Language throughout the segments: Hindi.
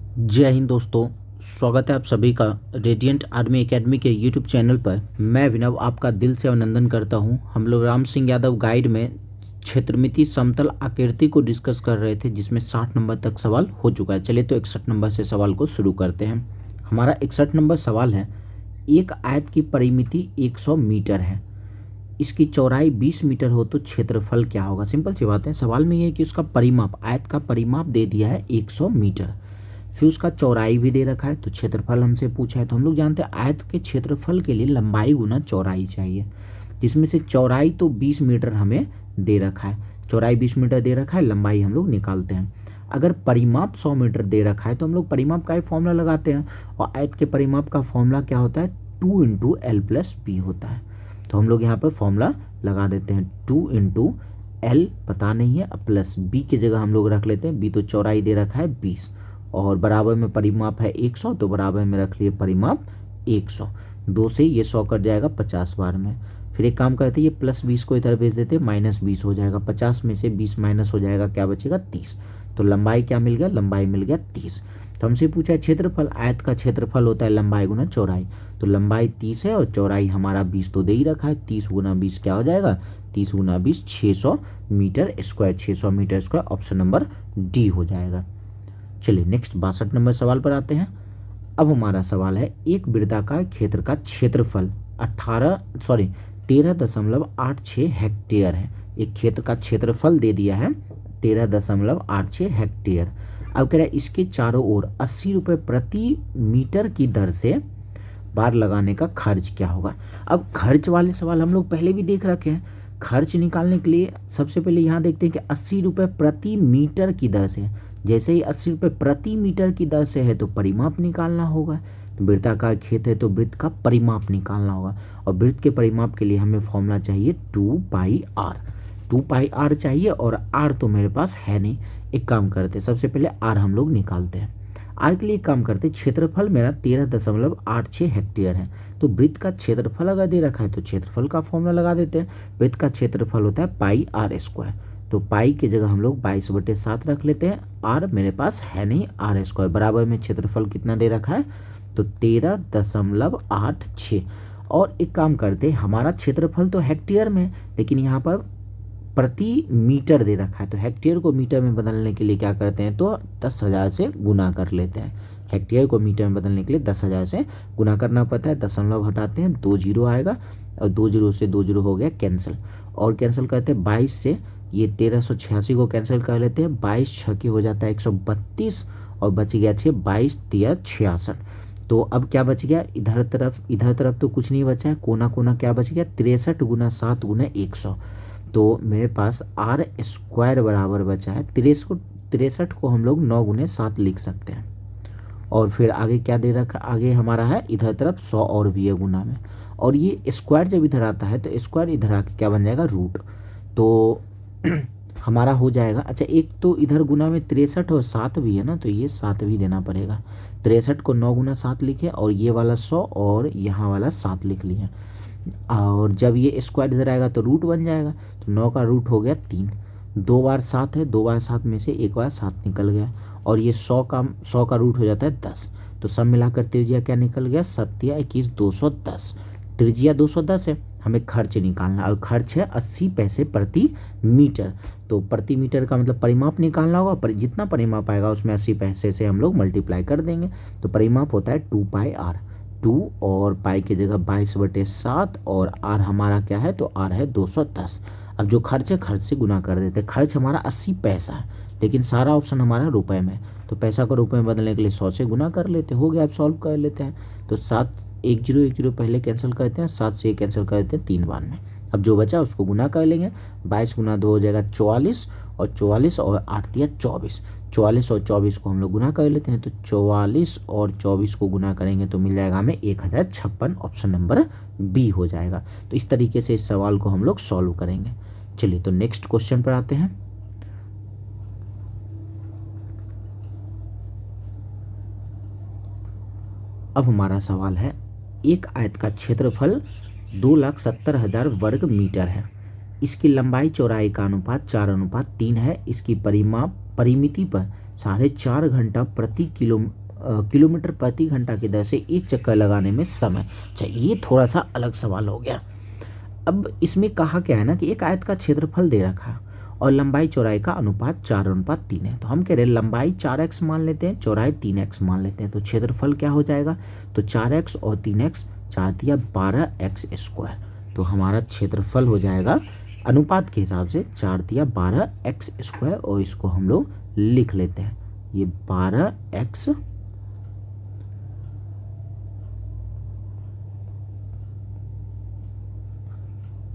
जय हिंद दोस्तों, स्वागत है आप सभी का रेडिएंट आर्मी एकेडमी के यूट्यूब चैनल पर। मैं अभिनव आपका दिल से अभिनंदन करता हूं। हम लोग राम सिंह यादव गाइड में क्षेत्रमिति समतल आकृति को डिस्कस कर रहे थे, जिसमें 60 नंबर तक सवाल हो चुका है। चलिए तो 61 नंबर से सवाल को शुरू करते हैं। हमारा 61 नंबर सवाल है, एक आयत की परिमिति 100 मीटर है, इसकी चौड़ाई 20 मीटर हो तो क्षेत्रफल क्या होगा। सिंपल सी बात है, सवाल में ये है कि उसका परिमाप, आयत का परिमाप दे दिया है 100 मीटर, फिर उसका चौड़ाई भी दे रखा है, तो क्षेत्रफल हमसे पूछा है। तो हम लोग जानते हैं आयत के क्षेत्रफल के लिए लंबाई गुना चौड़ाई चाहिए, जिसमें से चौड़ाई तो 20 मीटर हमें दे रखा है, चौड़ाई 20 मीटर दे रखा है, लंबाई हम लोग निकालते हैं। अगर परिमाप 100 मीटर दे रखा है तो हम लोग परिमाप का ही फॉर्मूला लगाते हैं, और आयत के परिमाप का फॉर्मूला क्या होता है, 2 इंटू एल प्लस बी होता है। तो हम लोग यहाँ पर फॉर्मूला लगा देते हैं, 2 इंटू एल पता नहीं है, प्लस बी की जगह हम लोग रख लेते हैं, बी तो चौड़ाई दे रखा है 20, और बराबर में परिमाप है 100, तो बराबर में रख लिए परिमाप 100। 2 से ये 100 कट जाएगा 50 बार में। फिर एक काम करते हैं, ये प्लस 20 को इधर भेज देते हैं, माइनस 20 हो जाएगा, 50 में से 20 माइनस हो जाएगा, क्या बचेगा 30। तो लंबाई क्या मिल गया, लंबाई मिल गया 30। तो हमसे पूछा है क्षेत्रफल, आयत का क्षेत्रफल होता है लंबाई गुना चौड़ाई, तो लंबाई 30 है और चौड़ाई हमारा 20 तो दे ही रखा है, 30 गुना 20 क्या हो जाएगा, 30 गुना 20 600 metre square, 600 metre square, option number D हो जाएगा। चलिए नेक्स्ट 62 नंबर सवाल पर आते हैं। अब हमारा सवाल है, एक वृत्ताकार क्षेत्र का क्षेत्रफल 13.86 हेक्टेयर है। एक क्षेत्र का क्षेत्रफल दे दिया है 13.86 हेक्टेयर। अब कह रहा है इसके चारों ओर 80 रुपये प्रति मीटर की दर से बार लगाने का खर्च क्या होगा। अब खर्च वाले सवाल हम लोग पहले भी देख रखे हैं। खर्च निकालने के लिए सबसे पहले यहाँ देखते हैं कि 80 रुपये प्रति मीटर की दर से, जैसे ही 80 रुपये प्रति मीटर की दर से है तो परिमाप निकालना होगा। तो वृत्ताकार क्षेत्र है तो वृत्त का परिमाप निकालना होगा, और वृत्त के परिमाप के लिए हमें फॉर्मूला चाहिए 2πr। 2πr चाहिए, और r तो मेरे पास है नहीं। एक काम करते, सबसे पहले r हम लोग निकालते हैं। r के लिए एक काम करते, क्षेत्रफल मेरा 13.86 हेक्टेयर है, तो वृत्त का क्षेत्रफल अगर दे रखा है तो क्षेत्रफल का फॉर्मूला लगा देते हैं। वृत्त का क्षेत्रफल होता है पाई आर स्क्वायर, तो पाई की जगह हम लोग 22/7 रख लेते हैं। आर मेरे पास है नहीं, आर स्क्वायर बराबर में क्षेत्रफल कितना दे रखा है, तो 13.86। और एक काम करते, हमारा क्षेत्रफल तो हेक्टेयर में, लेकिन यहाँ पर प्रति मीटर दे रखा है, तो हेक्टेयर को मीटर में बदलने के लिए क्या करते हैं, तो 10,000 से गुना कर लेते हैं। हेक्टेयर को मीटर में बदलने के लिए 10,000 से गुना करना पड़ता है। दशमलव हटाते हैं, 2 जीरो आएगा, और 2 जीरो से 2 जीरो हो गया कैंसिल, और कैंसिल करते हैं 22 से ये 1386 को कैंसिल कर लेते हैं, 22 छक्के हो जाता है 132, और बच गया 6, 22 तिया 66। तो अब क्या बच गया, इधर तरफ तो कुछ नहीं बचा है, कोना कोना क्या बच गया, 63 गुना 7 गुना 100। तो मेरे पास आर स्क्वायर बराबर बचा है 63 को हम लोग 9 गुने 7 लिख सकते हैं। और फिर आगे क्या दे रखा, आगे हमारा है इधर तरफ 100 और भी है गुना में, और ये स्क्वायर जब इधर आता है तो स्क्वायर इधर आके क्या बन जाएगा, रूट। तो हमारा हो जाएगा, अच्छा एक तो इधर गुना में 63 और 7 भी है ना, तो ये 7 भी देना पड़ेगा। 63 को 9 गुना 7 लिखे, और ये वाला 100 और यहाँ वाला 7 लिख लिए, और जब ये स्क्वायर इधर आएगा तो रूट बन जाएगा, तो 9 का रूट हो गया 3। 2 बार 7 है, 2 बार 7 में से एक बार 7 निकल गया, और ये 100 का रूट हो जाता है 10। तो सब मिलाकर त्रिज्या क्या निकल गया, 7 या 21 210। त्रिज्या 210 है, हमें खर्च निकालना, और खर्च है 80 पैसे प्रति मीटर। तो प्रति मीटर का मतलब परिमाप निकालना होगा, पर जितना परिमाप आएगा उसमें 80 पैसे से हम लोग मल्टीप्लाई कर देंगे। तो परिमाप होता है 2πr, 2 और पाई की जगह 22/7, और आर हमारा क्या है, तो आर है 210। अब जो खर्च है खर्च से गुना कर देते हैं। खर्च हमारा 80 पैसा है, लेकिन सारा ऑप्शन हमारा रुपए में, तो पैसा को रुपए में बदलने के लिए 100 से गुना कर लेते, हो गया। अब सॉल्व कर लेते हैं, तो 7 1 0 1 0 पहले कैंसिल करते हैं, 7 से कैंसिल कर देते हैं 3 बार में। अब जो बचा उसको गुना कर लेंगे, 22 गुना 2 हो जाएगा 44, और 44 और 8 दिया 24। 44 और 24 को हम लोग गुना कर लेते हैं, तो 44 और 24 को गुना करेंगे तो मिल जाएगा हमें 1056, ऑप्शन नंबर बी हो जाएगा। तो इस तरीके से इस सवाल को हम लोग सॉल्व करेंगे। चलिए तो नेक्स्ट क्वेश्चन पर आते हैं। अब हमारा सवाल है, एक आयत का क्षेत्रफल 2,70,000 वर्ग मीटर है, इसकी लंबाई चौड़ाई का अनुपात 4:3 है, इसकी परिमिति पर 4.5 घंटा प्रति किलोमीटर प्रति घंटा की दर से एक चक्कर लगाने में समय। अच्छा, ये थोड़ा सा अलग सवाल हो गया। अब इसमें कहा क्या है ना कि एक आयत का क्षेत्रफल दे रखा है और लंबाई चौड़ाई का अनुपात 4:3 है। तो हम कह रहे हैं लंबाई 4x मान लेते हैं, चौड़ाई 3x मान लेते हैं, तो क्षेत्रफल क्या हो जाएगा, तो 4x और 3x 4 दिया 12x²। तो हमारा क्षेत्रफल हो जाएगा अनुपात के हिसाब से 4 दिया 12x², और इसको हम लोग लिख लेते हैं, ये 12x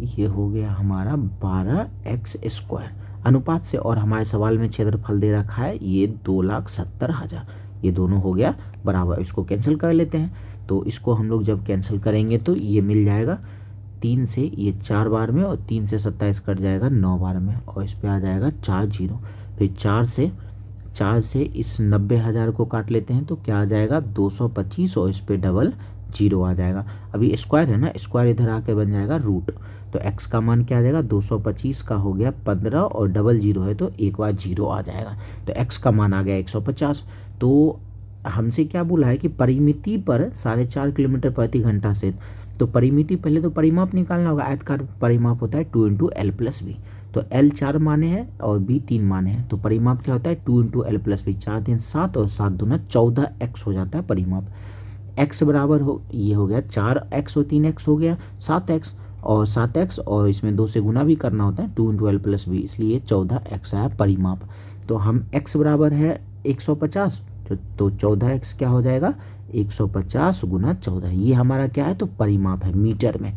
ये हो गया हमारा 12x² अनुपात से। और हमारे सवाल में क्षेत्रफल दे रखा है ये 2,70,000, ये दोनों हो गया बराबर। इसको कैंसिल कर लेते हैं, तो इसको हम लोग जब कैंसिल करेंगे तो ये मिल जाएगा 3 से ये 4 बार में, और 3 से 27 कट जाएगा 9 बार में, और इस पे आ जाएगा 4 जीरो। फिर 4 से इस 90,000 को काट लेते हैं तो क्या आ जाएगा 225, और इस पे डबल जीरो आ जाएगा। अभी स्क्वायर है ना, स्क्वायर इधर आके बन जाएगा रूट। तो x का मान क्या आ जाएगा, 225 का हो गया 15, और डबल जीरो है तो एक बार जीरो आ जाएगा, तो x का मान आ गया 150। तो हमसे क्या बोला है कि परिमिति पर 4.5 किलोमीटर प्रति घंटा से, तो परिमिति पहले तो परिमाप निकालना होगा। आयतकार परिमाप होता है 2 × l+b, तो l 4 माने हैं और b 3 माने हैं, तो परिमाप क्या होता है 2 × l+b, 4 3 7 और 7 दूना 14x हो जाता है परिमाप। x बराबर हो, ये हो गया 4x और 3x हो गया 7x, और इसमें 2 से गुना भी करना होता है 2 × l+b, इसलिए 14x आया परिमाप। तो हम x बराबर है 150, तो 14x क्या हो जाएगा 150 × 14, ये हमारा क्या है तो परिमाप है, मीटर में,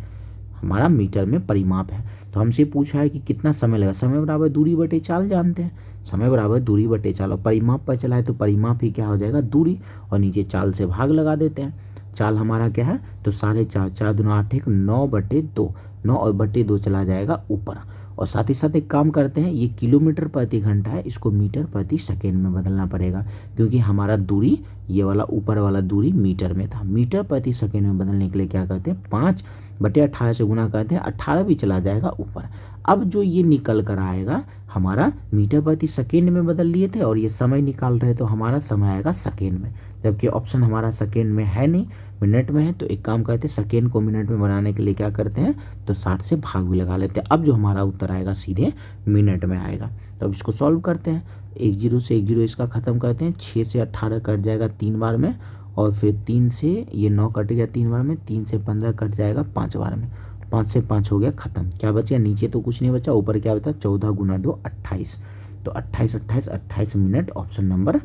हमारा मीटर में परिमाप है। तो हमसे पूछा है कि कितना समय लगा, समय बराबर दूरी बटे चाल जानते हैं, समय बराबर दूरी बटे चाल, और परिमाप पर चला है तो परिमाप ही क्या हो जाएगा दूरी, और नीचे चाल से भाग लगा देते हैं। चाल हमारा क्या है तो 4.5, 4 दूना 8, 9/2, 9 और बटे 2 चला जाएगा ऊपर। और साथ ही साथ एक काम करते हैं, ये किलोमीटर प्रति घंटा है, इसको मीटर प्रति सेकेंड में बदलना पड़ेगा, क्योंकि हमारा दूरी ये वाला ऊपर वाला दूरी मीटर में था। मीटर प्रति सेकेंड में बदलने के लिए क्या करते हैं 5/18 से गुना करते हैं, 18 भी चला जाएगा ऊपर। अब जो ये निकल कर आएगा हमारा मीटर प्रति सेकेंड में बदल लिए थे, और ये समय निकाल रहे तो हमारा समय आएगा सेकेंड में, जबकि ऑप्शन हमारा सेकेंड में है नहीं, मिनट में है। तो एक काम करते हैं, सेकेंड को मिनट में बनाने के लिए क्या करते हैं तो 60 से भाग भी लगा लेते हैं। अब जो हमारा उत्तर आएगा सीधे मिनट में आएगा। तो अब इसको सॉल्व करते हैं, 1 0 से 1 0 इसका ख़त्म करते हैं, 6 से 18 कट जाएगा 3 बार में, और फिर 3 से ये 9 कट गया 3 बार में, 3 से 15 कट जाएगा 5 बार में, 5 से 5 हो गया ख़त्म। क्या बचा नीचे तो कुछ नहीं बचा, ऊपर क्या बचा 14 × 2 28, तो 28 मिनट, ऑप्शन नंबर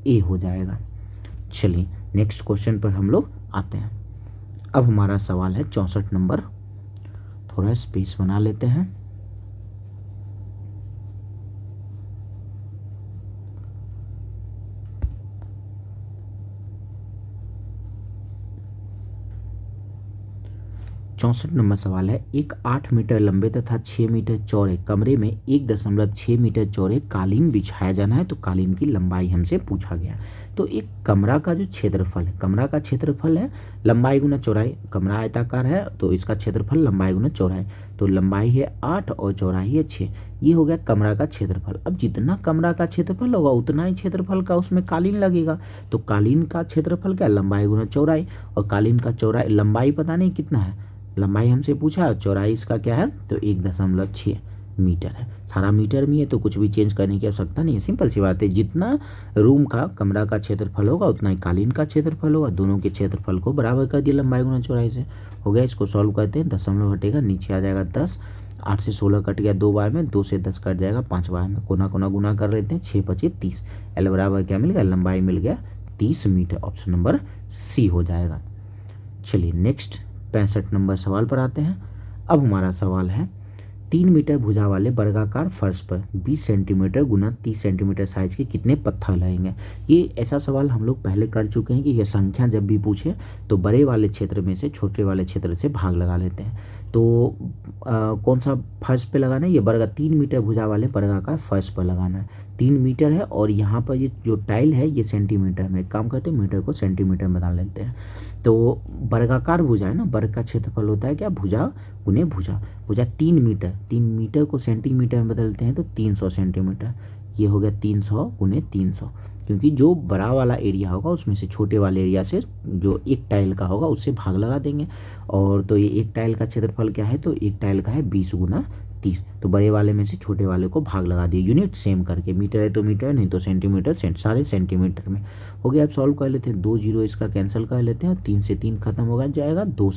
ए हो जाएगा। चलिए नेक्स्ट क्वेश्चन पर हम लोग आते हैं। अब हमारा सवाल है 64 नंबर, थोड़ा स्पेस बना लेते हैं। चौसठ नंबर सवाल है, एक 8 मीटर लंबे तथा 6 मीटर चौड़े कमरे में 1.6 मीटर चौड़े कालीन बिछाया जाना है, तो कालीन की लंबाई हमसे पूछा गया। तो एक कमरा का जो क्षेत्रफल है, कमरा का क्षेत्रफल है लंबाई गुना चौड़ाई, कमरा आयताकार है तो इसका क्षेत्रफल लंबाई गुना चौड़ाई, तो लंबाई है 8 और चौड़ाई है 6, ये हो गया कमरा का क्षेत्रफल। अब जितना कमरा का क्षेत्रफल होगा उतना ही क्षेत्रफल का उसमें कालीन लगेगा, तो कालीन का क्षेत्रफल क्या लंबाई गुना चौड़ाई, और कालीन का चौड़ाई लंबाई पता नहीं कितना है, लंबाई हमसे पूछा, चौड़ाई इसका क्या है तो 1.6 मीटर है। सारा मीटर में है तो कुछ भी चेंज करने की आवश्यकता नहीं है, सिंपल सी बात है, जितना रूम का कमरा का क्षेत्रफल होगा उतना ही कालीन का क्षेत्रफल होगा, दोनों के क्षेत्रफल को बराबर कर दिया लंबाई गुना चौड़ाई से, हो गया। इसको सॉल्व करते हैं, दशमलव हटेगा नीचे आ जाएगा 10, 8 से 16 कट गया 2 बार में, 2 से 10 कट जाएगा 5 बार में, कोना कोना गुना कर लेते हैं, 6 × 5 = 30, एल बराबर क्या मिल गया लंबाई मिल गया 30 मीटर, ऑप्शन नंबर सी हो जाएगा। चलिए नेक्स्ट 65 नंबर सवाल पर आते हैं। अब हमारा सवाल है 3 मीटर भुजा वाले वर्गाकार फर्श पर 20 सेंटीमीटर गुना 30 सेंटीमीटर साइज के कितने पत्थर लगेंगे। ये ऐसा सवाल हम लोग पहले कर चुके हैं कि यह संख्या जब भी पूछे तो बड़े वाले क्षेत्र में से छोटे वाले क्षेत्र से भाग लगा लेते हैं। तो कौन सा फर्श पे लगाना है, ये वर्ग 3 मीटर भुजा वाले वर्गाकार फर्श पर लगाना है, 3 मीटर है, और यहाँ पर ये जो टाइल है ये सेंटीमीटर में, काम करते हैं मीटर को सेंटीमीटर में बदल लेते हैं। तो वर्गाकार भुजा है ना, वर्ग का क्षेत्रफल होता है क्या भुजा गुने भुजा, भुजा 3 मीटर, 3 मीटर को सेंटीमीटर में बदलते हैं तो 300 सेंटीमीटर, ये हो गया 300 × 300, क्योंकि जो बड़ा वाला एरिया होगा उसमें से छोटे वाले एरिया से जो एक टाइल का होगा उससे भाग लगा देंगे। और तो ये एक टाइल का क्षेत्रफल क्या है, तो एक टाइल का है 20 गुना 30। तो बड़े वाले में से छोटे वाले को भाग लगा दिए, यूनिट सेम करके, मीटर है तो मीटर, नहीं तो सेंटीमीटर, सारे सेंटीमीटर में हो गया। अब सॉल्व कर लेते हैं, 2 जीरो इसका कैंसिल कर लेते हैं और 3 से 3 खत्म हो जाएगा, 2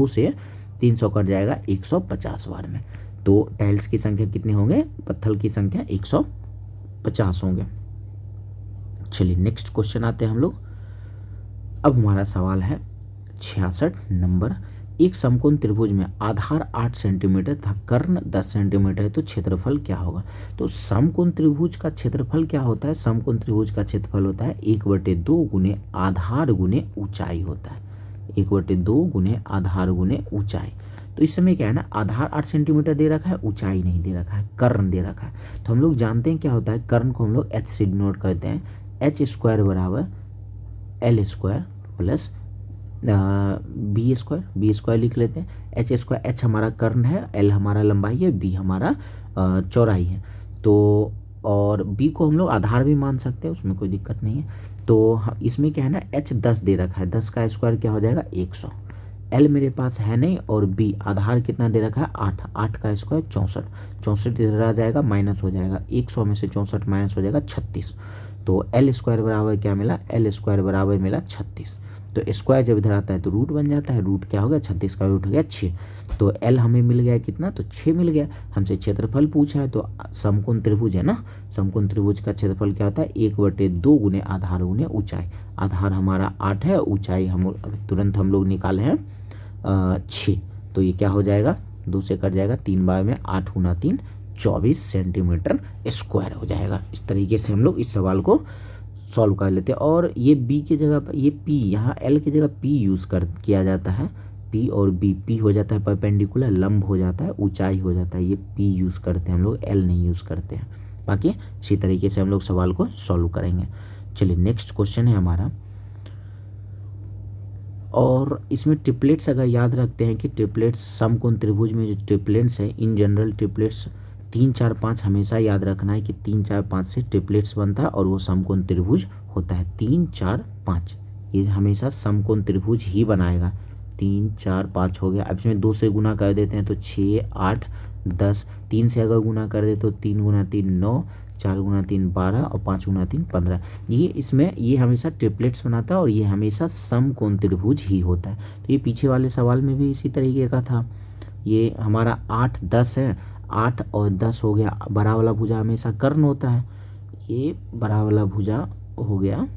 से 300 कट जाएगा 150 बार में। तो टाइल्स की संख्या कितने होंगे, पत्थर की संख्या 150 होंगे। चलिए नेक्स्ट क्वेश्चन आते हैं हम लोग। अब हमारा सवाल है 66 नंबर। एक समकोण त्रिभुज में आधार 8 सेंटीमीटर तथा कर्ण 10 सेंटीमीटर है, तो क्षेत्रफल क्या होगा। तो समकोण त्रिभुज का क्षेत्रफल क्या होता है, समकोण त्रिभुज का क्षेत्रफल होता है 1/2 गुने आधार गुने ऊंचाई होता है, 1/2 गुने आधार गुने ऊंचाई। तो इस समय क्या है ना, आधार 8 सेंटीमीटर दे रखा है, ऊंचाई नहीं दे रखा है, कर्ण दे रखा है। तो हम लोग जानते हैं क्या होता है, कर्ण को हम लोग h से डिनोट करते हैं, h स्क्वायर बराबर l square plus b square लिख लेते हैं। एच स्क्वायर, एच हमारा कर्ण है, एल हमारा लंबाई है, बी हमारा चौड़ाई है। तो और बी को हम लोग आधार भी मान सकते हैं, उसमें कोई दिक्कत नहीं है। तो इसमें क्या है ना, एच 10 दे रखा है, 10 का स्क्वायर क्या हो जाएगा 100। एल मेरे पास है नहीं, और बी आधार कितना दे रखा है 8, 8 का स्क्वायर 64, 64 इधर आ जाएगा, माइनस हो जाएगा, 100 में से 64 माइनस हो जाएगा 36। तो एल स्क्वायर बराबर क्या मिला, एल स्क्वायर बराबर मिला 36। तो स्क्वायर जब इधर आता है तो रूट बन जाता है, रूट क्या हो गया 36 का रूट हो गया 6। तो एल हमें मिल गया कितना, तो 6 मिल गया। हमसे क्षेत्रफल पूछा है, तो समकोण त्रिभुज है ना, समकोण त्रिभुज का क्षेत्रफल क्या होता है 1/2 गुने आधार गुने ऊंचाई। आधार हमारा 8 है, ऊंचाई हम तुरंत हम लोग निकाले हैं 6। तो ये क्या हो जाएगा, 2 से कट जाएगा, 3 बार में 8 गुना 3 24 सेंटीमीटर स्क्वायर हो जाएगा। इस तरीके से हम लोग इस सवाल को सॉल्व कर लेते हैं। और ये बी की जगह पर ये पी, यहाँ एल की जगह पी यूज़ किया जाता है, पी और बी, पी हो जाता है परपेंडिकुलर, लंब हो जाता है, ऊंचाई हो जाता है, ये पी यूज़ करते हैं हम लोग, एल नहीं यूज़ करते हैं। बाकी इसी तरीके से हम लोग सवाल को सॉल्व करेंगे। चलिए नेक्स्ट क्वेश्चन है हमारा, और इसमें ट्रिपलेट्स अगर याद रखते हैं कि ट्रिपलेट्स समकोण त्रिभुज में जो ट्रिपलेट्स है, इन जनरल ट्रिपलेट्स 3 4 5 हमेशा याद रखना है कि 3 4 5 से ट्रिपलेट्स बनता है और वो समकोण त्रिभुज होता है। 3 4 5 ये हमेशा समकोण त्रिभुज ही बनाएगा। 3 4 5 हो गया। अब इसमें 2 से गुना कर देते हैं तो 6 8 10, 3 से अगर गुना कर दे तो 3 गुना 3 9, 4 गुना 3 12 और 5 गुना 3 15। ये इसमें ये हमेशा ट्रिपलेट्स बनाता है और ये हमेशा समकोण त्रिभुज ही होता है। तो ये पीछे वाले सवाल में भी इसी तरीके का था। ये हमारा 8 10 है, 8 और 10 हो गया, बड़ा वाला भुजा हमेशा कर्ण होता है, ये बड़ा वाला भुजा हो गया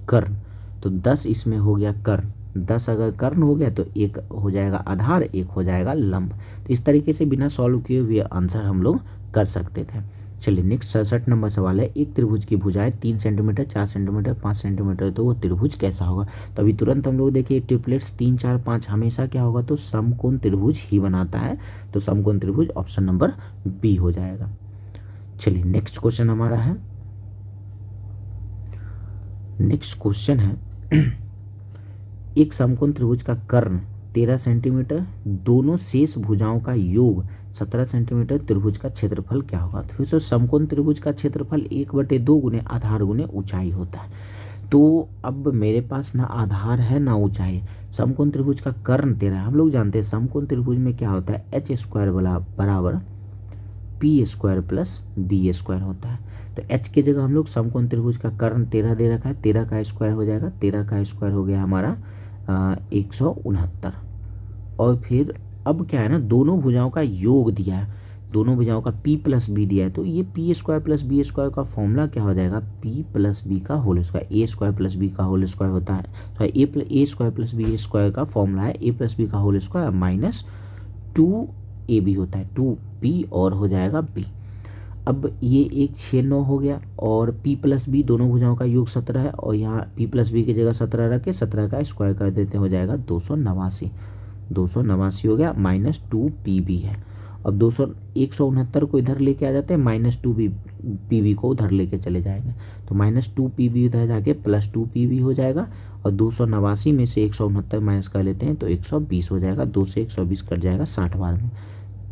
कर्ण, तो 10 इसमें हो गया कर्ण। 10 अगर कर्ण हो गया तो एक हो जाएगा आधार, एक हो जाएगा लंब। तो इस तरीके से बिना सॉल्व किए हुए आंसर हम लोग कर सकते थे। चलिए नेक्स्ट 67 नंबर सवाल है, एक त्रिभुज की भुजाएं 3 सेंटीमीटर 4 सेंटीमीटर 5 सेंटीमीटर, तो वो त्रिभुज कैसा होगा। तो अभी तुरंत हम लोग देखिए ट्रिपलेट्स 3 4 5 हमेशा क्या होगा, तो समकोण त्रिभुज ही बनाता है। तो समकोण त्रिभुज ऑप्शन नंबर बी हो जाएगा। चलिए नेक्स्ट क्वेश्चन हमारा है, नेक्स्ट क्वेश्चन है एक समकोण त्रिभुज का कर्ण 13 सेंटीमीटर, दोनों शेष भुजाओं का योग 17 सेंटीमीटर, त्रिभुज का क्षेत्रफल क्या होगा। तो फिर से समकोण त्रिभुज का क्षेत्रफल 1/2 गुने आधार गुने ऊंचाई होता है। तो अब मेरे पास ना आधार है ना ऊंचाई, समकोण त्रिभुज का कर्ण 13 है। हम लोग जानते हैं समकोण त्रिभुज में क्या होता है, एच स्क्वायर बराबर p square plus b square होता है। तो एच की जगह हम लोग समकोण त्रिभुज का कर्ण 13 दे रखा है, 13 का स्क्वायर हो जाएगा, 13 का स्क्वायर हो गया हमारा 169। और फिर अब क्या है ना, दोनों भुजाओं का योग दिया है, दोनों भुजाओं का p प्लस बी दिया है। तो ये p square plus b square का फॉर्मूला क्या हो जाएगा, p प्लस बी का whole square, a square plus b का होल स्क्वायर होता है। तो a square plus b square का फॉर्मूला है ए प्लस बी का होल स्क्वायर माइनस 2ab होता है, 2p और हो जाएगा b। अब ये एक 6 9 हो गया, और p प्लस बी दोनों भुजाओं का योग 17 है, और यहाँ p प्लस बी की जगह 17 रख के 17 का स्क्वायर कर देते हो जाएगा 289, 289 हो गया, माइनस 2pb है। अब 169 को इधर लेके आ जाते हैं, माइनस 2pb को उधर लेके चले जाएंगे, तो माइनस 2pb उधर जाके प्लस 2pb हो जाएगा, और 289 में से 169 माइनस कर लेते हैं तो 120 हो जाएगा, 2 से 120 कट जाएगा 60 बार में।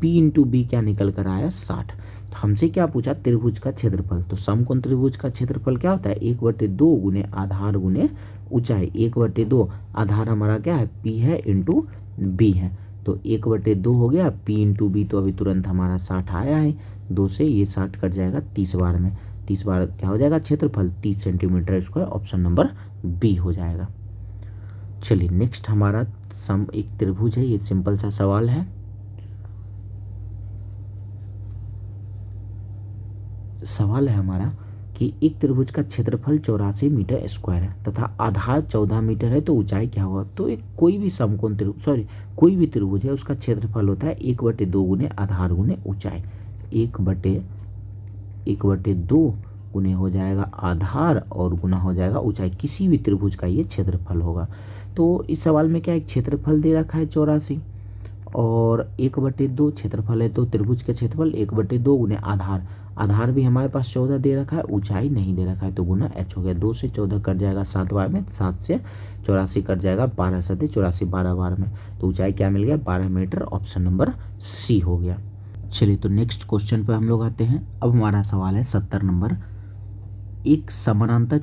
P इंटू बी क्या निकल कर आया 60। तो हमसे क्या पूछा, त्रिभुज का क्षेत्रफल। तो समकोण त्रिभुज का क्षेत्रफल क्या होता है, 1/2 गुने आधार गुने ऊंचाई। 1/2 आधार हमारा क्या है, P है इंटू बी है। तो 1/2 हो गया, P इंटू बी, तो अभी तुरंत हमारा 60 आया है। 2 से ये 60 कट जाएगा 30 बार में। 30 बार क्या हो जाएगा क्षेत्रफल, 30 centimetre square. Option number B हो जाएगा। चलिए नेक्स्ट हमारा सम एक त्रिभुज है, ये सिंपल सा सवाल है। सवाल है हमारा कि एक त्रिभुज का क्षेत्रफल 84 मीटर स्क्वायर है तथा आधार 14 मीटर है, तो ऊंचाई क्या होगा। तो एक कोई भी समकोण त्रिभुज कोई भी त्रिभुज है, उसका क्षेत्रफल होता है 1/2 गुने आधार गुने ऊंचाई। 1/2 गुने हो जाएगा आधार और गुना हो जाएगा ऊंचाई। किसी भी त्रिभुज का ये क्षेत्रफल होगा। तो इस सवाल में क्या एक क्षेत्रफल दे रखा है 84 और 1/2 क्षेत्रफल है, तो त्रिभुज का क्षेत्रफल 1/2 गुने आधार। आधार भी हमारे पास 14 दे रखा है, ऊंचाई नहीं दे रखा है, तो गुना h हो गया। 2 से 14 कट जाएगा 7 बार में, 7 से 84 कट जाएगा 12 सते 84 12 बार में। तो ऊंचाई क्या मिल गया, 12 मीटर। ऑप्शन नंबर सी हो गया। चलिए तो नेक्स्ट क्वेश्चन पे हम लोग आते हैं। अब हमारा सवाल है 70 नंबर। एक समानांतर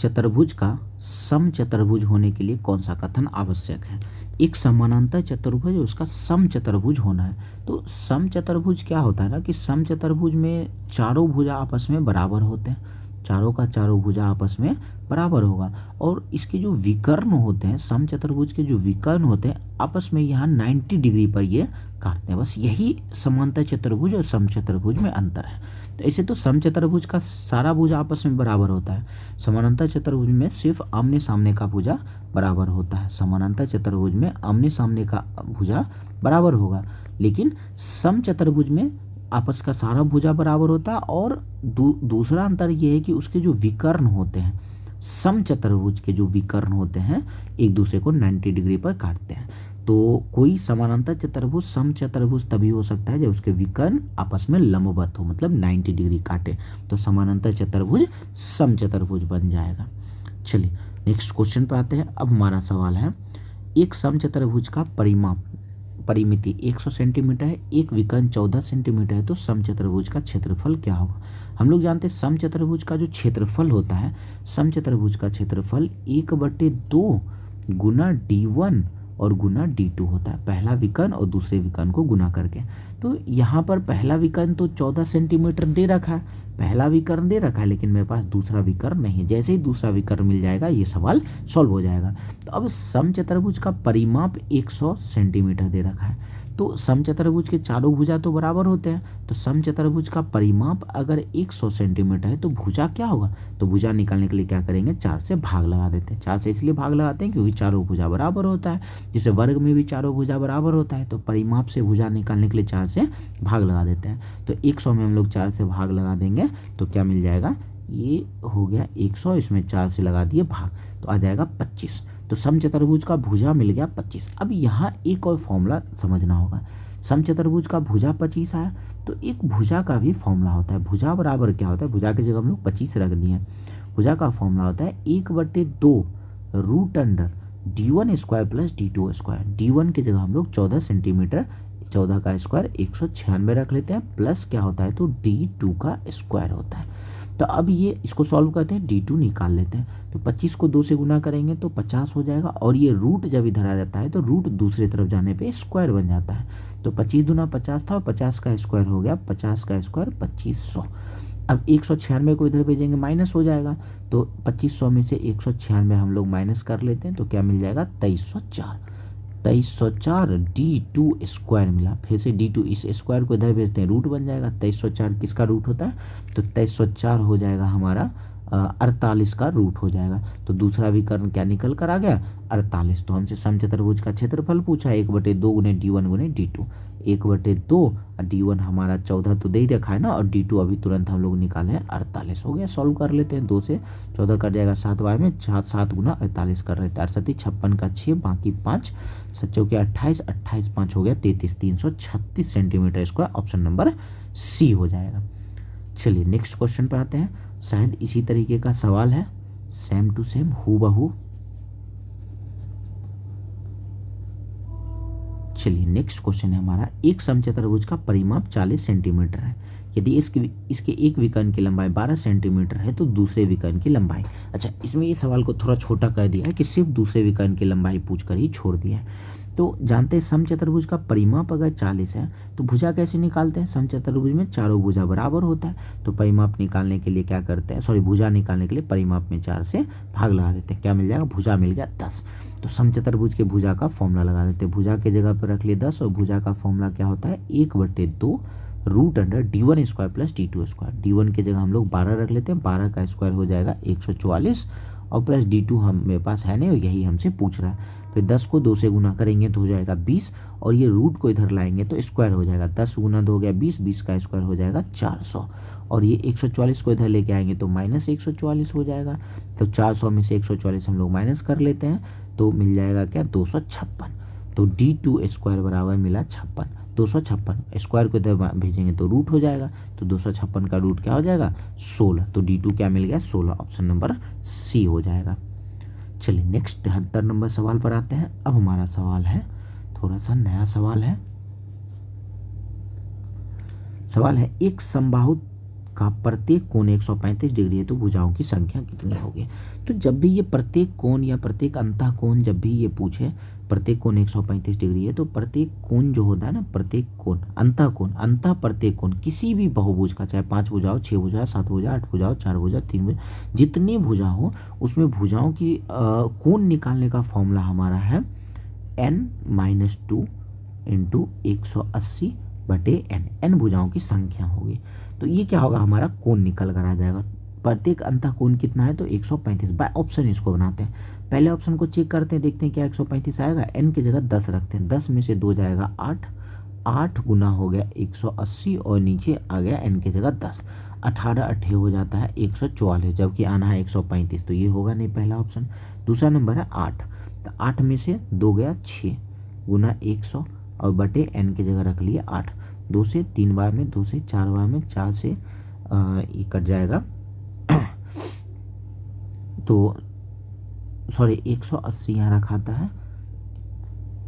चतुर्भुज का समचतुर्भुज होने के लिए कौन सा कथन आवश्यक है। एक समानांतर चतुर्भुज उसका समचतुर्भुज होना है। तो समचतुर्भुज क्या होता है ना कि समचतुर्भुज में चारों भुजा आपस में बराबर होते हैं, चारों का चारों भुजा आपस में बराबर होगा। और इसके जो विकर्ण होते हैं, समचतुर्भुज के जो विकर्ण होते हैं आपस में यहाँ 90 डिग्री पर ये काटते हैं। बस यही समांतर चतुर्भुज और समचतुर्भुज में अंतर है। तो ऐसे तो समचतुर्भुज का सारा भुजा आपस में बराबर होता है, समानांतर चतुर्भुज में सिर्फ आमने सामने का भुजा बराबर होता है। समानांतर चतुर्भुज में आमने सामने का भुजा बराबर होगा, लेकिन समचतुर्भुज में आपस का सारा भुजा बराबर होता है। और दूसरा अंतर यह है कि उसके जो विकर्ण होते हैं, समचतुर्भुज के जो विकर्ण होते हैं एक दूसरे को 90 डिग्री पर काटते हैं। तो कोई समानांतर चतुर्भुज समचतुर्भुज तभी हो सकता है जब उसके विकर्ण आपस में लंबवत हो, मतलब 90 डिग्री काटे, तो समानांतर चतुर्भुज समचतुर्भुज बन जाएगा। चलिए नेक्स्ट क्वेश्चन पर आते हैं। अब हमारा सवाल है, एक समचतुर्भुज का परिमिति 100 सेंटीमीटर है, एक विकर्ण 14 सेंटीमीटर है, तो समचतुर्भुज का क्षेत्रफल क्या होगा। हम लोग जानते हैं समचतुर्भुज का जो क्षेत्रफल होता है, समचतुर्भुज का क्षेत्रफल 1/2 गुना d1 और गुना d2 होता है, पहला विकर्ण और दूसरे विकर्ण को गुना करके। तो यहाँ पर पहला विकर्ण तो 14 सेंटीमीटर दे रखा है, पहला विकर्ण दे रखा है, लेकिन मेरे पास दूसरा विकर्ण नहीं है। जैसे ही दूसरा विकर्ण मिल जाएगा ये सवाल सॉल्व हो जाएगा। तो अब समचतुर्भुज का परिमाप 100 सेंटीमीटर दे रखा है, तो समचतुर्भुज के चारों भुजा तो बराबर होते हैं, तो समचतुर्भुज का परिमाप अगर 100 सेंटीमीटर है तो भुजा क्या होगा, तो भुजा निकालने के लिए क्या करेंगे, 4 से भाग लगा देते हैं। 4 से इसलिए भाग लगाते हैं क्योंकि चारों भुजा बराबर होता है, जैसे वर्ग में भी चारों भुजा बराबर होता है, तो परिमाप से भुजा निकालने के लिए 4 से भाग लगा देते हैं। तो 100 में हम लोग 4 से भाग लगा देंगे तो क्या मिल जाएगा, ये हो गया 100, इसमें 4 से लगा दिए भाग, तो आ जाएगा 25। तो समचतुर्भुज का भुजा मिल गया 25। अब यहाँ एक और फॉर्मूला समझना होगा। समचतुर्भुज का भुजा 25 आया, तो एक भुजा का भी फॉर्मूला होता है। भुजा बराबर क्या होता है, भुजा की जगह हम लोग 25 रख दिए। भुजा का फॉर्मूला होता है 1/2 root under d1 square plus d2 square. d1 की जगह हम लोग 14 सेंटीमीटर, 14 का स्क्वायर 196 रख लेते हैं, प्लस क्या होता है तो d2 का स्क्वायर होता है। तो अब ये इसको सॉल्व करते हैं, d2 निकाल लेते हैं। तो 25 को 2 से गुना करेंगे तो 50 हो जाएगा, और ये रूट जब इधर आ जाता है तो रूट दूसरी तरफ जाने पे स्क्वायर बन जाता है। तो 25 दूना 50 था और 50 का स्क्वायर हो गया, 50 का स्क्वायर 2500। अब 196 को इधर भेजेंगे माइनस हो जाएगा, तो 2500 में से 196 हम लोग माइनस कर लेते हैं, तो क्या मिल जाएगा 2304। 2304 d2 स्क्वायर मिला। फिर से d2 इस स्क्वायर को इधर भेजते हैं, रूट बन जाएगा। 2304 किसका रूट होता है, तो 2304 हो जाएगा हमारा 48 का रूट हो जाएगा। तो दूसरा विकर्ण क्या निकल कर आ गया, 48। तो हमसे समचतुर्भुज का क्षेत्रफल पूछा 1/2 गुने d1 गुने d2। 1/2 d1 हमारा 14 तो दे ही रखा है ना, और d2 अभी तुरंत हम लोग निकाले हैं 48 हो गया। सॉल्व कर लेते हैं, 2 से 14 कट जाएगा 7 बार में, 7 गुना 48 कर रहे थे, 68 56 का 6 बाकी 5 7 के 28, 28 5 हो गया 33, 336 centimetre square. Option number C हो जाएगा। चलिए नेक्स्ट क्वेश्चन पे आते हैं। शायद इसी तरीके का सवाल है, सेम टू सेम हूबहू। चलिए नेक्स्ट क्वेश्चन है हमारा, एक समचतुर्भुज का परिमाप 40 सेंटीमीटर है। यदि इसके एक विकर्ण की लंबाई 12 सेंटीमीटर है तो दूसरे विकर्ण की लंबाई। अच्छा, इसमें ये सवाल को थोड़ा छोटा कर दिया है कि सिर्फ दूसरे विकर्ण की लंबाई पूछकर ही छोड़ दिया है। तो जानते हैं समचतुर्भुज का परिमाप अगर 40 है तो भुजा कैसे निकालते हैं। समचतुर्भुज में चारों भुजा बराबर होता है, तो परिमाप निकालने के लिए क्या करते हैं, सॉरी भुजा निकालने के लिए परिमाप में 4 से भाग लगा देते हैं। क्या मिल जाएगा, भुजा मिल गया 10। तो समचतुर्भुज के भुजा का फॉर्मूला लगा देते हैं। भुजा के जगह पर रख लिए 10 और भुजा का फॉर्मूला क्या होता है, 1/2 root under d1 square plus d2 square. d1 की जगह हम लोग 12 रख लेते हैं, 12 का स्क्वायर हो जाएगा 144 और प्लस d2 हम मेरे पास है नहीं और यही हमसे पूछ रहा है। फिर 10 को 2 से गुना करेंगे तो हो जाएगा 20 और ये रूट को इधर लाएंगे तो स्क्वायर हो जाएगा। 10 गुना 2 हो गया 20, 20 का स्क्वायर हो जाएगा 400 और ये 144 को इधर लेके आएंगे तो माइनस 144 हो जाएगा। तो 400 में से 144 हम लोग माइनस कर लेते हैं तो मिल जाएगा क्या, 256। तो d2 स्क्वायर बराबर मिला 56, 256 स्क्वायर को इधर भेजेंगे तो रूट हो जाएगा, तो 256 का रूट क्या हो जाएगा, 16। तो d2 क्या मिल गया, 16। ऑप्शन नंबर सी हो जाएगा। चलिए नेक्स्ट 73 नंबर सवाल पर आते हैं। अब हमारा सवाल है थोड़ा सा नया सवाल है। सवाल है, एक समबाहु का प्रत्येक कोण 135 डिग्री है तो भुजाओं की संख्या कितनी होगी। तो जब भी ये प्रत्येक कोण या प्रत्येक अंतः कोण जब भी ये पूछे, प्रत्येक कोण 135 डिग्री है तो प्रत्येक कोण जो होता है ना, प्रत्येक कोण अंतः प्रत्येक कोण किसी भी बहुभुज का, चाहे 5 भुजा हो, 6 भुजा, 7 भुजा, 8 भुजा हो, 4 भुजा, 3 भुजा, जितनी भुजा हो उसमें भुजाओं की कोण निकालने का फॉर्मूला हमारा है n-2 इंटू 180/n। n भुजाओं की संख्या होगी। तो ये क्या होगा, हमारा कोण निकल कर आ जाएगा। प्रत्येक अंतः कोण कितना है तो 135। बाय ऑप्शन इसको बनाते हैं। पहले ऑप्शन को चेक करते हैं, देखते हैं क्या 135 आएगा। n की जगह 10 रखते हैं, 10 में से 2 जाएगा 8, 8 गुना हो गया 180 और नीचे आ गया n की जगह 10, 18 अट्ठे हो जाता है 144, जबकि आना है 135, तो ये होगा नहीं पहला ऑप्शन। दूसरा नंबर है 8, तो 8 में से 2 गया 6 गुना 100 और बटे n की जगह रख लिए 8, 2 से 3 बार में, 2 से 4 बार में, 4 से ये कट जाएगा तो सॉरी 180 यहाँ रखा था है,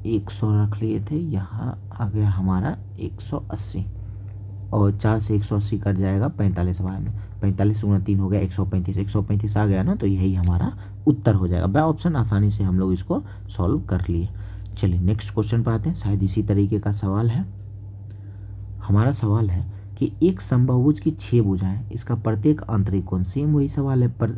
100 रख लिए थे, यहाँ आ गया हमारा 180 और 4 से 180 कट जाएगा 45 बार में, 45 गुना 3 हो गया 135, 135 आ गया ना, तो यही हमारा उत्तर हो जाएगा। बाय ऑप्शन आसानी से हम लोग इसको सॉल्व कर लिए। चलिए नेक्स्ट क्वेश्चन पर आते हैं। शायद इसी तरीके का सवाल है। हमारा सवाल है कि एक समबाहुभुज की 6 भुजाएं, इसका प्रत्येक आंतरिक कोण, सेम वही सवाल है, पर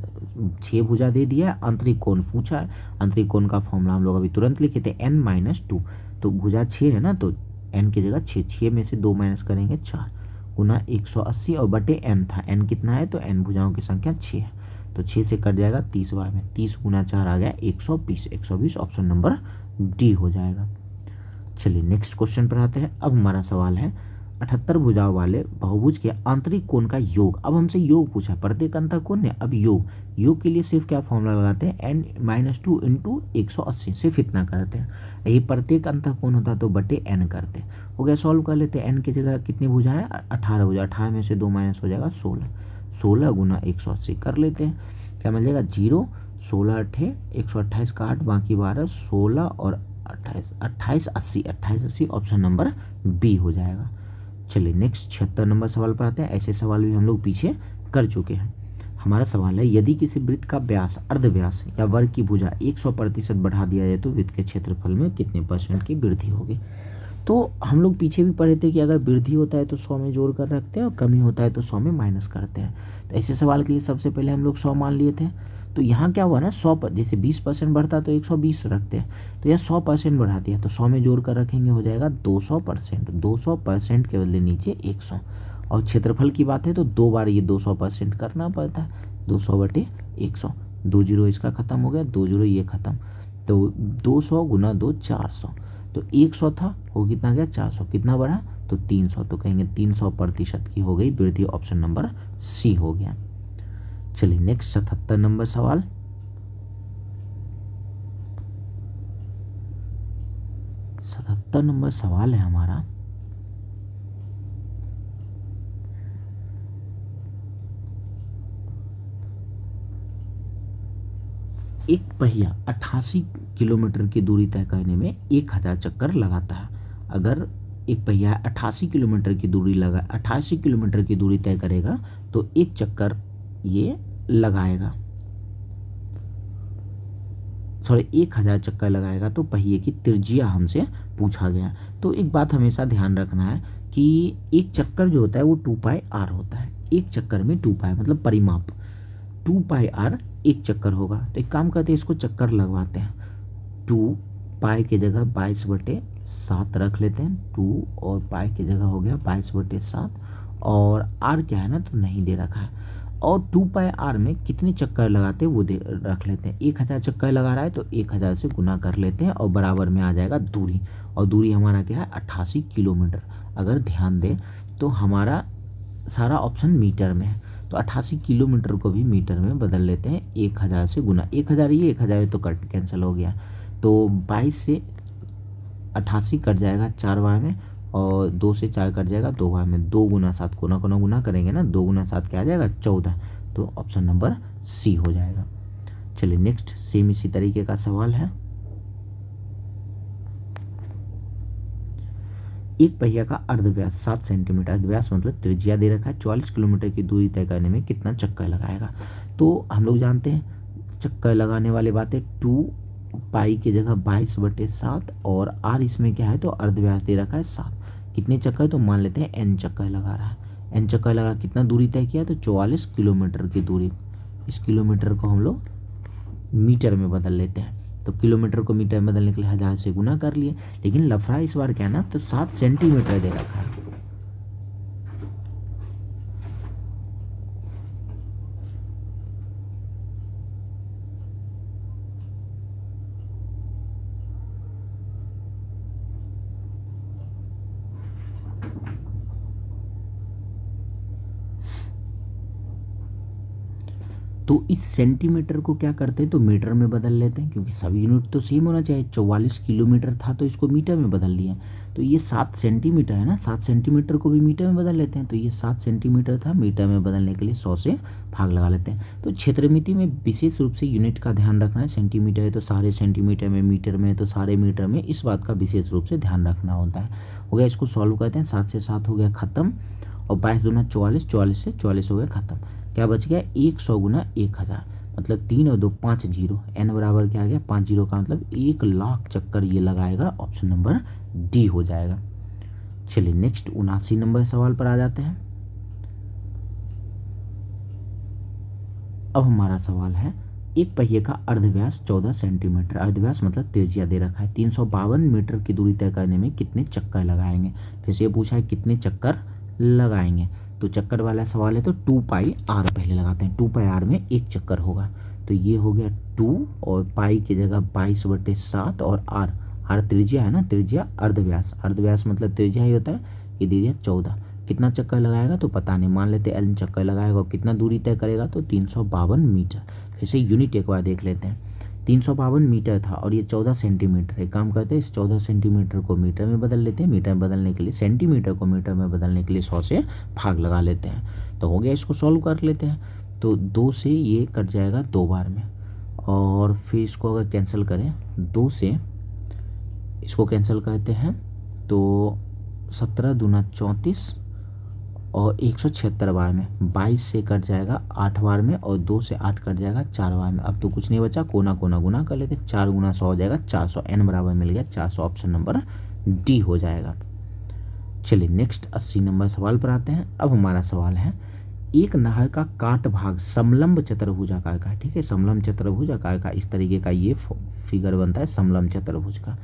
6 भुजा दे दिया है, आंतरिक कोण पूछा है। आंतरिक कोण का फॉर्मूला हम लोग अभी तुरंत लिखे थे n-2, तो भुजा 6 है ना, तो n की जगह 6, 6 में से 2 माइनस करेंगे 4 गुना 180 और बटे n था, n कितना है तो n भुजाओं की संख्या 6 है, तो 6 से कट जाएगा 30 बार में, 30 गुना 4 आ गया 120, 120 ऑप्शन नंबर डी हो जाएगा। चलिए नेक्स्ट क्वेश्चन पर आते हैं। अब हमारा सवाल है 78 भुजाओं वाले बहुभुज के आंतरिक कोण का योग। अब हमसे योग पूछा, प्रत्येक अंतः कोण ने, अब योग के लिए सिर्फ क्या फॉर्मूला लगाते हैं, n-2 इंटू 180, सिर्फ इतना करते हैं। यही प्रत्येक अंतः कोण होता तो बटे n करते। हो गया, सॉल्व कर लेते हैं। n की जगह कितनी भुजा है, 18 भुजा, 18 में से 2 माइनस हो जाएगा 16, 16 गुना 180 कर लेते हैं, क्या मिल जाएगा 0, 16 अट्ठे 128 का 8 बाकी 12, 16 और 28, 28 80, 28 80 ऑप्शन नंबर बी हो जाएगा। चलिए नेक्स्ट 76 नंबर सवाल पर आते हैं। ऐसे सवाल भी हम लोग पीछे कर चुके हैं। हमारा सवाल है, यदि किसी वृत्त का व्यास, अर्धव्यास या वर्ग की भुजा 100% बढ़ा दिया जाए तो वृत्त के क्षेत्रफल में कितने % की वृद्धि होगी। तो हम लोग पीछे भी पढ़े थे कि अगर वृद्धि होता है तो 100 में जोड़ कर रखते हैं और कमी होता है तो 100 में माइनस करते हैं। तो ऐसे सवाल के लिए सबसे पहले हम लोग 100 मान लिए थे। तो यहाँ क्या हुआ ना, 100 पर जैसे 20% बढ़ता तो 120 रखते हैं, तो यह 100% बढ़ा दिया तो 100 में जोड़ कर रखेंगे, हो जाएगा 200%, 200% के बदले नीचे 100। और क्षेत्रफल की बात है तो 2 बार ये 200% करना पड़ता है, 200/100, 2 जीरो इसका खत्म हो गया, 2 जीरो ये खत्म, तो 200 गुना 2 400, तो 100 था वो कितना गया 400, कितना बढ़ा तो 300, तो कहेंगे 300% की हो गई वृद्धि, ऑप्शन नंबर सी हो गया। चलिए नेक्स्ट 77 नंबर सवाल। 77 नंबर सवाल है हमारा, एक पहिया 88 किलोमीटर की दूरी तय करने में 1000 चक्कर लगाता है। अगर एक पहिया 88 किलोमीटर की दूरी 88 किलोमीटर की दूरी तय करेगा तो एक चक्कर ये लगाएगा, सॉरी 1000 चक्कर लगाएगा। तो पहिए की त्रिज्या हमसे पूछा गया। तो एक बात हमेशा ध्यान रखना है कि एक चक्कर जो होता है वो 2πr होता है। एक चक्कर में 2π मतलब परिमाप 2πr एक चक्कर होगा। तो एक काम करते हैं, इसको चक्कर लगवाते हैं। 2π की जगह 22/7 रख लेते हैं। 2 और पाई की जगह हो गया 22/7 और r क्या है ना तो नहीं दे रखा है। और 2πr में कितने चक्कर लगाते हैं वो रख लेते हैं। 1000 चक्कर लगा रहा है तो 1000 से गुना कर लेते हैं और बराबर में आ जाएगा दूरी। और दूरी हमारा क्या है 88 किलोमीटर। अगर ध्यान दें तो हमारा सारा ऑप्शन मीटर में है, तो 88 किलोमीटर को भी मीटर में बदल लेते हैं। 1000 से गुना, 1000 ये 1000 तो कट कैंसिल हो गया। तो 22 से 88 कट जाएगा 4 बार में और 2 से 4 कट जाएगा 2 बार में। 2 गुना 7 कोना कोना गुना करेंगे ना, 2 गुना 7 क्या आ जाएगा 14। तो ऑप्शन नंबर सी हो जाएगा। चलिए नेक्स्ट सेम इसी तरीके का सवाल है। एक पहिया का अर्धव्यास 7 सेंटीमीटर, अर्धव्यास मतलब त्रिज्या दे रखा है, 44 किलोमीटर की दूरी तय करने में कितना चक्कर लगाएगा। तो हम लोग जानते हैं चक्कर लगाने वाली बातें 2π की जगह 22/7 और r इसमें क्या है तो अर्धव्यास दे रखा है 7। कितने चक्कर तो मान लेते हैं n चक्कर लगा रहा है। n चक्कर लगा कितना दूरी तय किया तो 44 किलोमीटर की दूरी। इस किलोमीटर को हम लोग मीटर में बदल लेते हैं। तो किलोमीटर को मीटर में बदलने के लिए 1000 से गुना कर लिए। लेकिन लफड़ा इस बार क्या है ना तो 7 सेंटीमीटर दे रखा है। तो इस सेंटीमीटर को क्या करते हैं तो मीटर में बदल लेते हैं, क्योंकि सभी यूनिट तो सेम होना चाहिए। 44 किलोमीटर था तो इसको मीटर में बदल लिया। तो ये 7 सेंटीमीटर है ना, 7 सेंटीमीटर को भी मीटर में बदल लेते हैं। तो ये 7 सेंटीमीटर था, मीटर में बदलने के लिए 100 से भाग लगा लेते हैं। तो क्षेत्रमिति में विशेष रूप से यूनिट का ध्यान रखना है। सेंटीमीटर है तो सारे सेंटीमीटर में, मीटर में है तो सारे मीटर में, इस बात का विशेष रूप से ध्यान रखना होता है। हो गया, इसको सॉल्व करते हैं। 7 से 7 हो गया खत्म और 22 दूना 44, 44 से 44 हो गया खत्म। क्या बच गया 100 गुना 1000 मतलब 3 और 2 5 जीरो। n बराबर क्या आ गया 5 जीरो का मतलब 1,00,000 चक्कर ये लगाएगा। ऑप्शन नंबर डी हो जाएगा। चलिए नेक्स्ट 79 नंबर सवाल पर आ जाते हैं। अब हमारा सवाल है, एक पहिए का अर्धव्यास 14 सेंटीमीटर, अर्धव्यास मतलब त्रिज्या दे रखा है, 352 मीटर की दूरी तय करने में कितने चक्कर लगाएंगे। फिर से पूछा है कितने चक्कर लगाएंगे। तो चक्कर वाला सवाल है तो 2πr पहले लगाते हैं। 2πr में एक चक्कर होगा तो ये हो गया 2 और पाई की जगह 22/7 और r त्रिज्या है ना, त्रिज्या अर्धव्यास, अर्धव्यास मतलब त्रिज्या ही होता है। ये दे दिया 14। कितना चक्कर लगाएगा तो पता नहीं, मान लेते n चक्कर लगाएगा और कितना दूरी तय करेगा तो 352 मीटर। फिर से यूनिट एक बार देख लेते हैं। 352 मीटर था और ये 14 सेंटीमीटर। एक काम करते हैं, इस 14 सेंटीमीटर को मीटर में बदल लेते हैं। मीटर में बदलने के लिए, सेंटीमीटर को मीटर में बदलने के लिए 100 से भाग लगा लेते हैं। तो हो गया, इसको सॉल्व कर लेते हैं। तो 2 से ये कट जाएगा 2 बार में और फिर इसको अगर कैंसिल करें 2 से इसको कैंसिल करते हैं तो 17 दूना 34 और 176 बार में। 22 से कट जाएगा 8 बार में और 2 से 8 कट जाएगा 4 बार में। अब तो कुछ नहीं बचा, कोना कोना गुना कर लेते। 4 गुना 100 हो जाएगा 400। n बराबर मिल गया 400। ऑप्शन नंबर डी हो जाएगा। चलिए नेक्स्ट 80 नंबर सवाल पर आते हैं। अब हमारा सवाल है, एक नहर का काट भाग समलंब चतुर्भुजाकार का है। ठीक है, समलंब चतुर्भुजाकार का इस तरीके का ये फिगर बनता है समलंब चतुर्भुज का।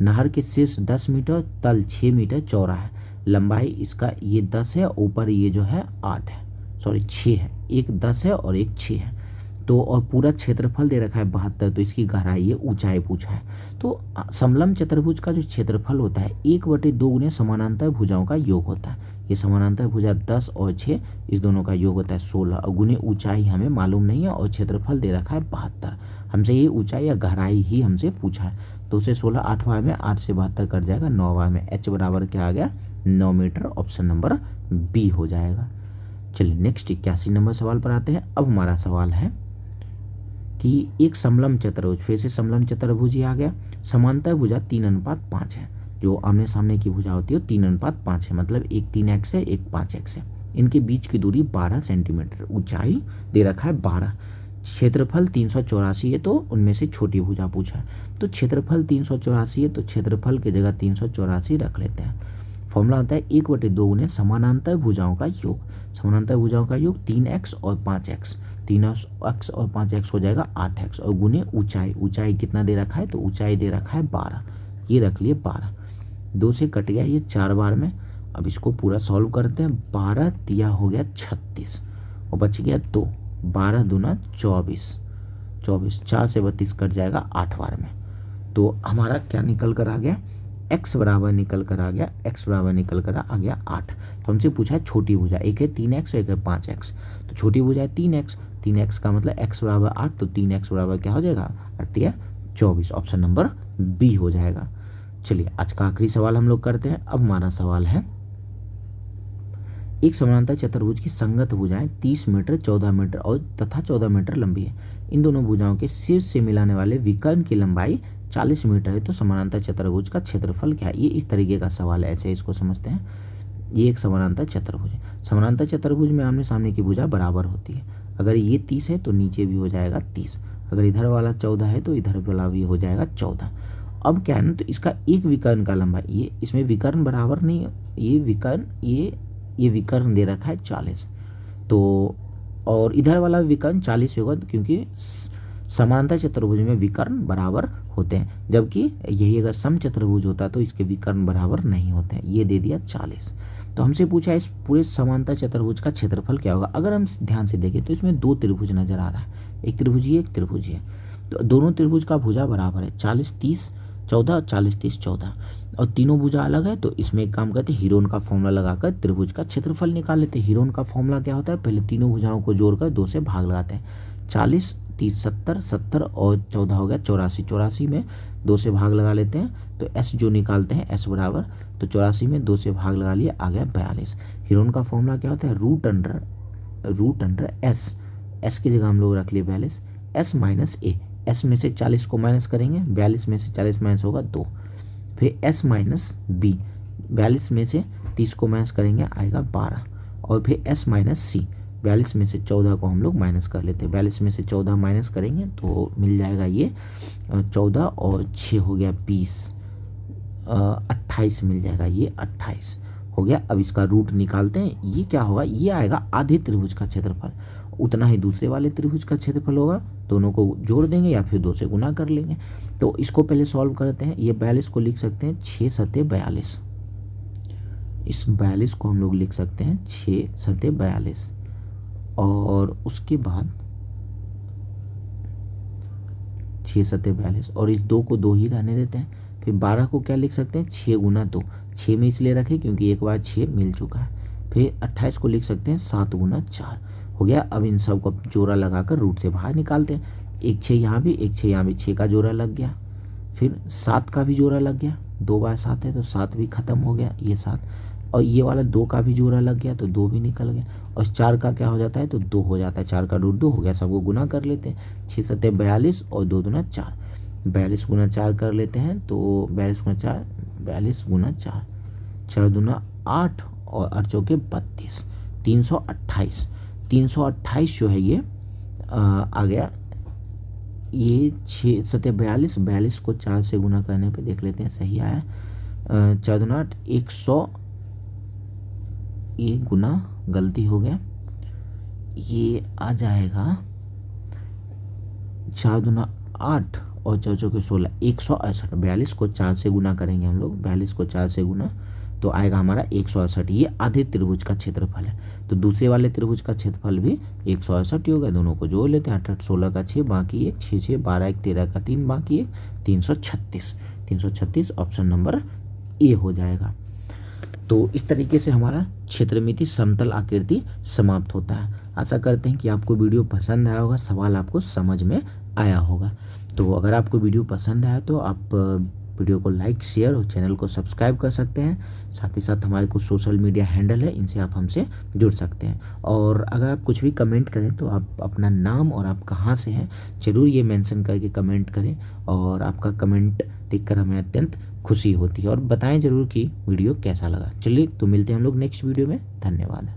नहर के शीर्ष 10 मीटर, तल 6 मीटर चौड़ा है। लंबाई इसका ये 10 है, ऊपर ये जो है 8 है, सॉरी 6 है। एक 10 है और एक 6 है। तो और पूरा क्षेत्रफल दे रखा है 72। तो इसकी गहराई ये ऊंचाई पूछा है। तो समलंब चतुर्भुज का जो क्षेत्रफल होता है 1/2 गुने समानांतर भुजाओं का योग होता है। ये समानांतर भुजा 10 और 6 इस दोनों का योग होता है 16 और गुने ऊंचाई हमें मालूम नहीं है और क्षेत्रफल दे रखा है 72। हमसे ये ऊंचाई या गहराई ही हमसे पूछा है। तो उसे 16 8 बार में, 8 से 72 कट जाएगा 9 बार में। h बराबर क्या आ गया 9 मीटर। ऑप्शन नंबर बी हो जाएगा। चलिए नेक्स्ट 81 नंबर सवाल पर आते हैं। अब हमारा सवाल है कि एक समलंब चतुर्भुज, फिर से समलंब चतुर्भुज ही आ गया। समांतर भुजा 3:5 है। जो आमने सामने की भुजा होती है 3:5 है, मतलब एक 3x है एक 5x है। इनके बीच की दूरी 12 सेंटीमीटर, ऊंचाई दे रखा है 12, क्षेत्रफल 384 है, तो उनमें से छोटी भुजा पूछा है। तो क्षेत्रफल 384 है, तो क्षेत्रफल की जगह 384 रख लेते हैं। फॉर्मूला होता है 1/2 गुने समानांतर भुजाओं का योग। समानांतर भुजाओं का योग 3x और 5x, 3x और 5x हो जाएगा 8x, और गुने ऊंचाई, ऊंचाई कितना दे रखा है, तो ऊंचाई दे रखा है 12, ये रख लिए 12। 2 से कट गया ये 4 बार में। अब इसको पूरा सॉल्व करते हैं। 12 दिया हो गया 36 और बच गया 2, 12 दूना 24, 4 से 32 कट जाएगा 8 बार में। तो हमारा क्या निकल कर आ गया, x बराबर निकल कर आ गया, x बराबर निकल कर आ गया 8। तो हमसे पूछा है छोटी भुजा, एक है 3x और एक है 5x। तो छोटी भुजा है 3x, 3x का मतलब x बराबर 8, तो 3x बराबर क्या हो जाएगा, 8 या 24, ऑप्शन नंबर बी हो जाएगा। चलिए आज का आखिरी सवाल हम लोग करते हैं। अब हमारा सवाल है, एक समानांतर चतुर्भुज की संगत भुजाएं 30 मीटर, 14 मीटर और तथा 14 मीटर लंबी है। इन दोनों भुजाओं के शीर्ष से मिलाने वाले विकर्ण की लंबाई 40 मीटर है, तो समानांतर चतुर्भुज का क्षेत्रफल क्या है। ये इस तरीके का सवाल है, ऐसे इसको समझते हैं। ये एक समानांतर चतुर्भुज है। समानांतर चतुर्भुज में आमने सामने की भुजा बराबर होती है। अगर ये 30 है तो नीचे भी हो जाएगा 30, अगर इधर वाला 14 है तो इधर वाला भी हो जाएगा 14। अब क्या है ना, तो इसका एक विकर्ण का लंबाई, ये इसमें विकर्ण बराबर नहीं है, ये विकर्ण ये विकर्ण दे रखा है 40, तो और इधर वाला विकर्ण 40 होगा, क्योंकि समांतर चतुर्भुज में विकर्ण बराबर होते हैं, जबकि यही अगर सम चतुर्भुज होता तो इसके विकर्ण बराबर नहीं होते हैं। ये दे दिया 40। तो हमसे पूछा इस पूरे समांतर चतुर्भुज का क्षेत्रफल क्या होगा। अगर हम ध्यान से देखें तो इसमें 2 त्रिभुज नजर आ रहा है, एक त्रिभुज ये एक त्रिभुज ये, तो दोनों त्रिभुज का भुजा बराबर है, 40 30 14, 40 30 14, और तीनों भुजा अलग है। तो इसमें एक काम करते हैं, हीरोन का फॉर्मूला लगाकर त्रिभुज का क्षेत्रफल निकाल लेते हैं। हीरोन का फॉर्मूला क्या होता है, पहले तीनों भुजाओं को जोड़कर 2 से भाग लगाते हैं। 40 30 70, 70 और 14 हो गया 84, 84 में 2 से भाग लगा लेते हैं, तो s जो निकालते हैं s बराबर, तो 84 में 2 से भाग लगा लिए, आ गया 42। हीरोन का फॉर्मूला क्या होता है, रूट अंडर s की जगह हम लोग रख लिए 42, s माइनस ए, s में से 40 को माइनस करेंगे, 42 में से 40 माइनस होगा 2, फिर s माइनस बी, 42 में से 30 को माइनस करेंगे आएगा 12, और फिर s माइनस सी, 42 में से 14 को हम लोग माइनस कर लेते हैं, 42 में से 14 माइनस करेंगे तो मिल जाएगा ये 14 और 6 हो गया 20, 28 मिल जाएगा, ये 28 हो गया। अब इसका रूट निकालते हैं, ये क्या होगा, ये आएगा आधे त्रिभुज का क्षेत्रफल, उतना ही दूसरे वाले त्रिभुज का क्षेत्रफल होगा, दोनों को जोड़ देंगे या फिर 2 से गुना कर लेंगे। तो इसको पहले सॉल्व करते हैं। ये 42 को लिख सकते हैं 6 सत्ते 42, इस 42 को हम लोग लिख सकते हैं 6 सत्ते 42, और उसके बाद 6 सत्ते 42, और इस 2 को 2 ही रहने देते हैं। फिर 12 को क्या लिख सकते हैं, 6 गुना 2, 6 में इसलिए रखें क्योंकि एक बार 6 मिल चुका है। फिर 28 को लिख सकते हैं 7 गुना 4 हो गया। अब इन सब को जोड़ा लगाकर रूट से बाहर निकालते हैं, एक 6 यहाँ भी, एक 6 यहाँ भी, 6 का जोड़ा लग गया, फिर 7 का भी जोड़ा लग गया, 2 बार 7 है तो 7 भी खत्म हो गया, ये 7, और ये वाला 2 का भी जोड़ा लग गया तो 2 भी निकल गया, और 4 का क्या हो जाता है, तो 2 हो जाता है, 4 का रूट 2 हो गया। सबको गुना कर लेते हैं, 6 सत्ते 42 और 2 दूना 4, 42 गुना 4 कर लेते हैं, तो 42 गुना 4, 42 गुना 4, 4 दूना 8 और 8 चौके 32, 328, 328 जो है ये आ गया। ये 6 सत्ते 42, 42 को 4 से गुना करने पे देख लेते हैं सही आया, 4 दूना 8, 100, ये गुना गलती हो गया, ये आ जाएगा 4 दूना 8 और 4 चौके 16, 168। 42 को 4 से गुना करेंगे हम लोग, 42 को 4 से गुना तो आएगा हमारा 168। ये आधे त्रिभुज का क्षेत्रफल है, तो दूसरे वाले त्रिभुज का क्षेत्रफल भी 168 ही होगा। दोनों को जोड़ लेते हैं, 8 8 16 का 6, बाकी 1 6 6 12 1 13 का 3, बाकी 1 336, 336 ऑप्शन नंबर ए हो जाएगा। तो इस तरीके से हमारा क्षेत्रमिति समतल आकृति समाप्त होता है। आशा करते हैं कि आपको वीडियो पसंद आया होगा, सवाल आपको समझ में आया होगा। तो अगर आपको वीडियो पसंद आया तो आप वीडियो को लाइक शेयर और चैनल को सब्सक्राइब कर सकते हैं। साथ ही साथ हमारे कुछ सोशल मीडिया हैंडल है, इनसे आप हमसे जुड़ सकते हैं। और अगर आप कुछ भी कमेंट करें तो आप अपना नाम और आप कहाँ से हैं ज़रूर ये मेंशन करके कमेंट करें, और आपका कमेंट देखकर हमें अत्यंत खुशी होती है। और बताएं ज़रूर कि वीडियो कैसा लगा। चलिए तो मिलते हैं हम लोग नेक्स्ट वीडियो में। धन्यवाद।